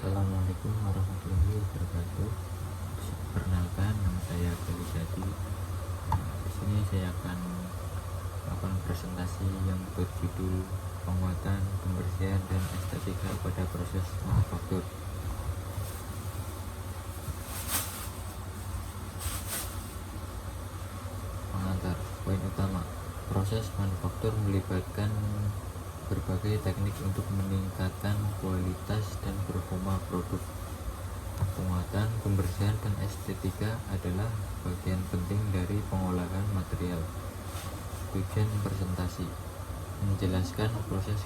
Assalamualaikum warahmatullahi wabarakatuh. Perkenalkan, nama saya Feli Jati. Di sini saya akan melakukan presentasi yang berjudul penguatan, pembersihan, dan estetika pada proses manufaktur. Pengantar. Poin utama: proses manufaktur melibatkan berbagai teknik untuk meningkatkan kualitas dan performa produk. Penguatan, pembersihan, dan estetika adalah bagian penting dari pengolahan material. Tujuan presentasi: menjelaskan proses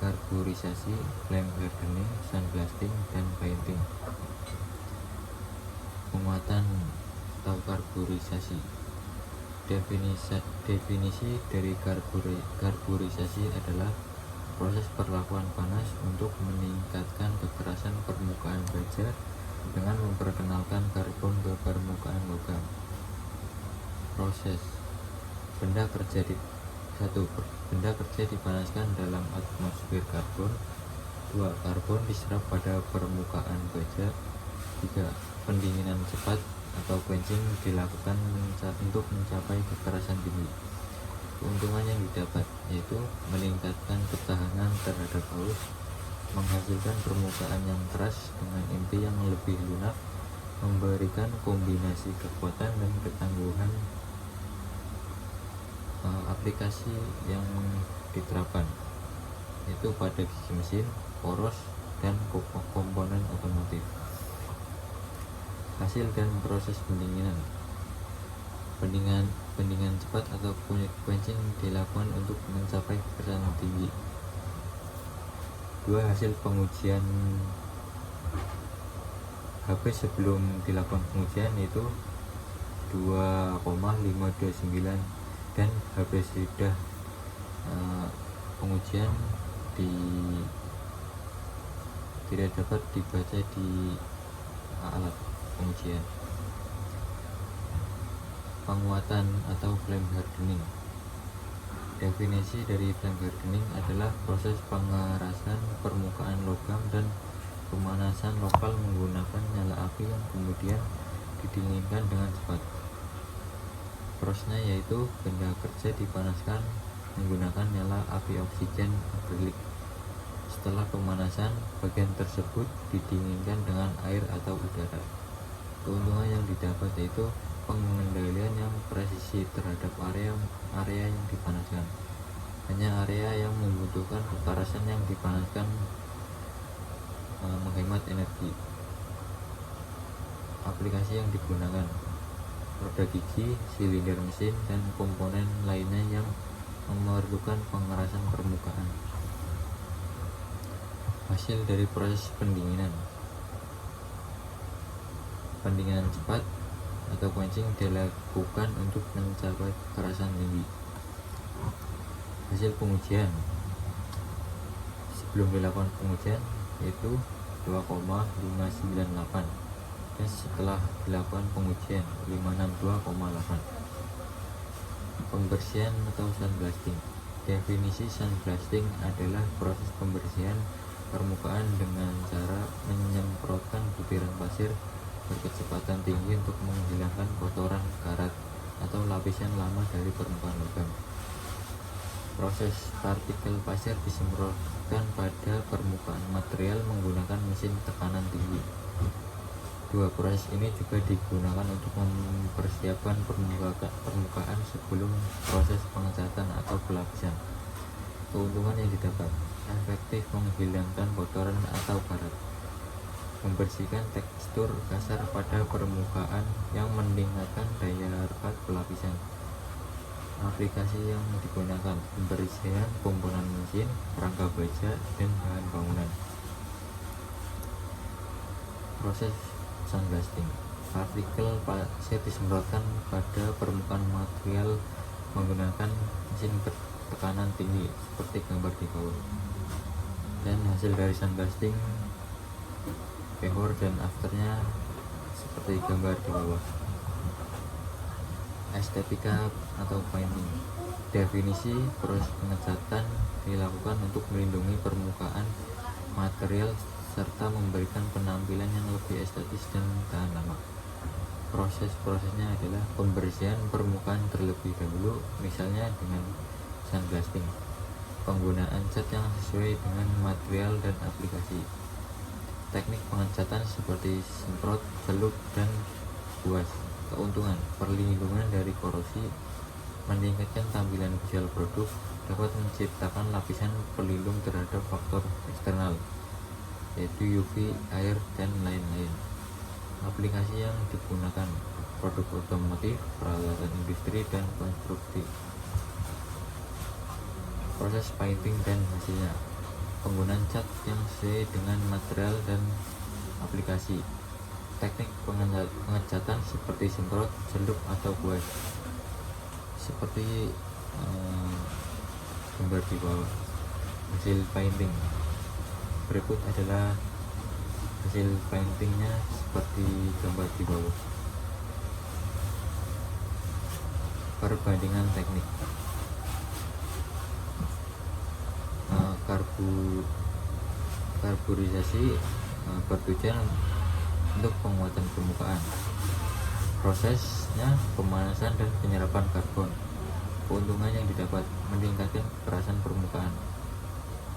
karburisasi, flame hardening, sandblasting, dan painting. Penguatan atau karburisasi. Definisi dari karburisasi adalah proses perlakuan panas untuk meningkatkan kekerasan permukaan baja dengan memperkenalkan karbon ke permukaan logam. Proses: benda kerja dipanaskan dalam atmosfer karbon. 2. Karbon diserap pada permukaan baja. 3. Pendinginan cepat atau quenching dilakukan untuk mencapai kekerasan tinggi. Keuntungan yang didapat yaitu meningkatkan ketahanan terhadap haus, menghasilkan permukaan yang keras dengan inti yang lebih lunak, memberikan kombinasi kekuatan dan ketangguhan. Aplikasi yang diterapkan yaitu pada gigi mesin, poros, dan komponen otomotif. Hasil dan proses pendinginan. Pendinginan cepat atau quenching dilakukan untuk mencapai kekerasan tinggi. 2. Hasil pengujian HP sebelum dilakukan pengujian yaitu 2,529 dan HP sudah pengujian tidak dapat dibaca di alat pengujian. Penguatan atau flame hardening. Definisi dari flame hardening adalah proses pengerasan permukaan logam dan pemanasan lokal menggunakan nyala api yang kemudian didinginkan dengan cepat. Prosesnya yaitu benda kerja dipanaskan menggunakan nyala api oksigen akrilik. Setelah pemanasan, bagian tersebut didinginkan dengan air atau udara. Keuntungan yang didapat yaitu pengendalian yang presisi terhadap area yang dipanaskan. Hanya area yang membutuhkan kekerasan yang dipanaskan menghemat energi. Aplikasi yang digunakan: roda gigi, silinder mesin, dan komponen lainnya yang memerlukan pengerasan permukaan. Hasil dari proses pendinginan. Pendinginan cepat atau quenching dilakukan untuk mencapai kekerasan tinggi. Hasil pengujian sebelum dilakukan pengujian yaitu 2,598 dan setelah dilakukan pengujian 562,8. Pembersihan atau sandblasting. Definisi sandblasting adalah proses pembersihan permukaan dengan cara menyemprotkan butiran pasir berkecepatan tinggi untuk menghilangkan kotoran, karat, atau lapisan lama dari permukaan logam. Proses partikel pasir disemprotkan pada permukaan material menggunakan mesin tekanan tinggi. 2. Proses ini juga digunakan untuk mempersiapkan permukaan sebelum proses pengecatan atau pelapisan. Keuntungan yang didapat: efektif menghilangkan kotoran atau karat, membersihkan tekstur kasar pada permukaan yang meningkatkan daya rekat pelapisan. Aplikasi yang digunakan: pembersihan komponen mesin, rangka baja, dan bahan bangunan. Proses sandblasting. Partikel pasir disemprotkan pada permukaan material menggunakan mesin tekanan tinggi seperti gambar di bawah. Dan hasil dari sandblasting before dan afternya seperti gambar di bawah. Estetika atau painting. Definisi: proses pengecatan dilakukan untuk melindungi permukaan material serta memberikan penampilan yang lebih estetis dan tahan lama. Proses-prosesnya adalah pembersihan permukaan terlebih dahulu, misalnya dengan sandblasting, penggunaan cat yang sesuai dengan material dan aplikasi, teknik pengecatan seperti semprot, celup, dan kuas. Keuntungan: perlindungan dari korosi, meningkatkan tampilan visual produk, dapat menciptakan lapisan pelindung terhadap faktor eksternal yaitu UV, air, dan lain-lain. Aplikasi yang digunakan: produk otomotif, peralatan industri, dan konstruksi. Proses painting dan hasilnya: penggunaan cat yang sesuai dengan material dan aplikasi, teknik pengecatan seperti semprot, celup, atau kuas. Seperti gambar di bawah. Hasil painting berikut adalah hasil paintingnya seperti gambar di bawah. Perbandingan teknik: karburisasi bertujuan untuk penguatan permukaan. Prosesnya pemanasan dan penyerapan karbon. Keuntungan yang didapat: meningkatkan kekerasan permukaan.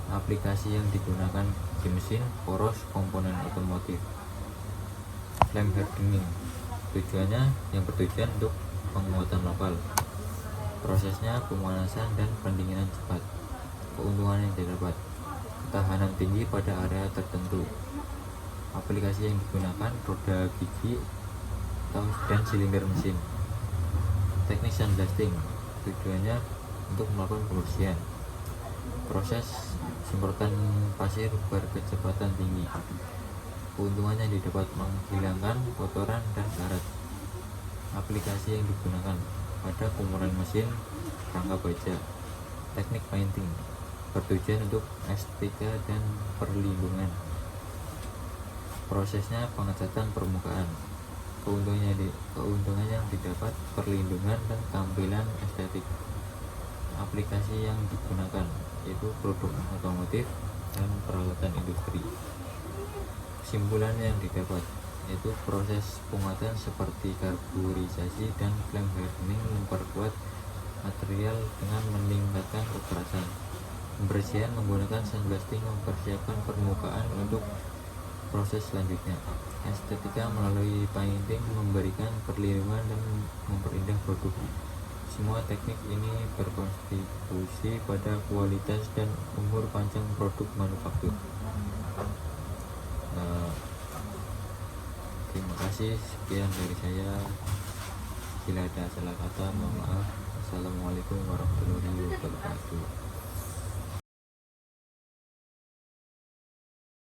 Aplikasi yang digunakan: di mesin, poros, komponen otomotif. Flame hardening yang bertujuan untuk penguatan lokal. Prosesnya pemanasan dan pendinginan cepat. Keuntungan yang didapat: ketahanan tinggi pada area tertentu. Aplikasi yang digunakan: roda gigi dan silinder mesin. Teknik sandblasting tujuannya untuk melakukan pembersihan. Proses semprotan pasir berkecepatan tinggi. Keuntungannya didapat: menghilangkan kotoran dan karat. Aplikasi yang digunakan: pada kumpulan mesin, rangka baja. Teknik painting bertujuan untuk estetika dan perlindungan. Prosesnya pengecatan permukaan. Keuntungan yang didapat: perlindungan dan tampilan estetik. Aplikasi yang digunakan yaitu produk otomotif dan peralatan industri. Kesimpulan yang didapat yaitu proses pengawatan seperti karburisasi dan flame hardening memperkuat material dengan meningkatkan kekerasan. Pembersihan menggunakan sandblasting mempersiapkan permukaan untuk proses selanjutnya. Estetika melalui painting memberikan perlindungan dan memperindah produk. Semua teknik ini berkontribusi pada kualitas dan umur panjang produk manufaktur. Terima kasih, sekian dari saya. Bila ada salah kata, mohon maaf. Assalamualaikum warahmatullahi wabarakatuh.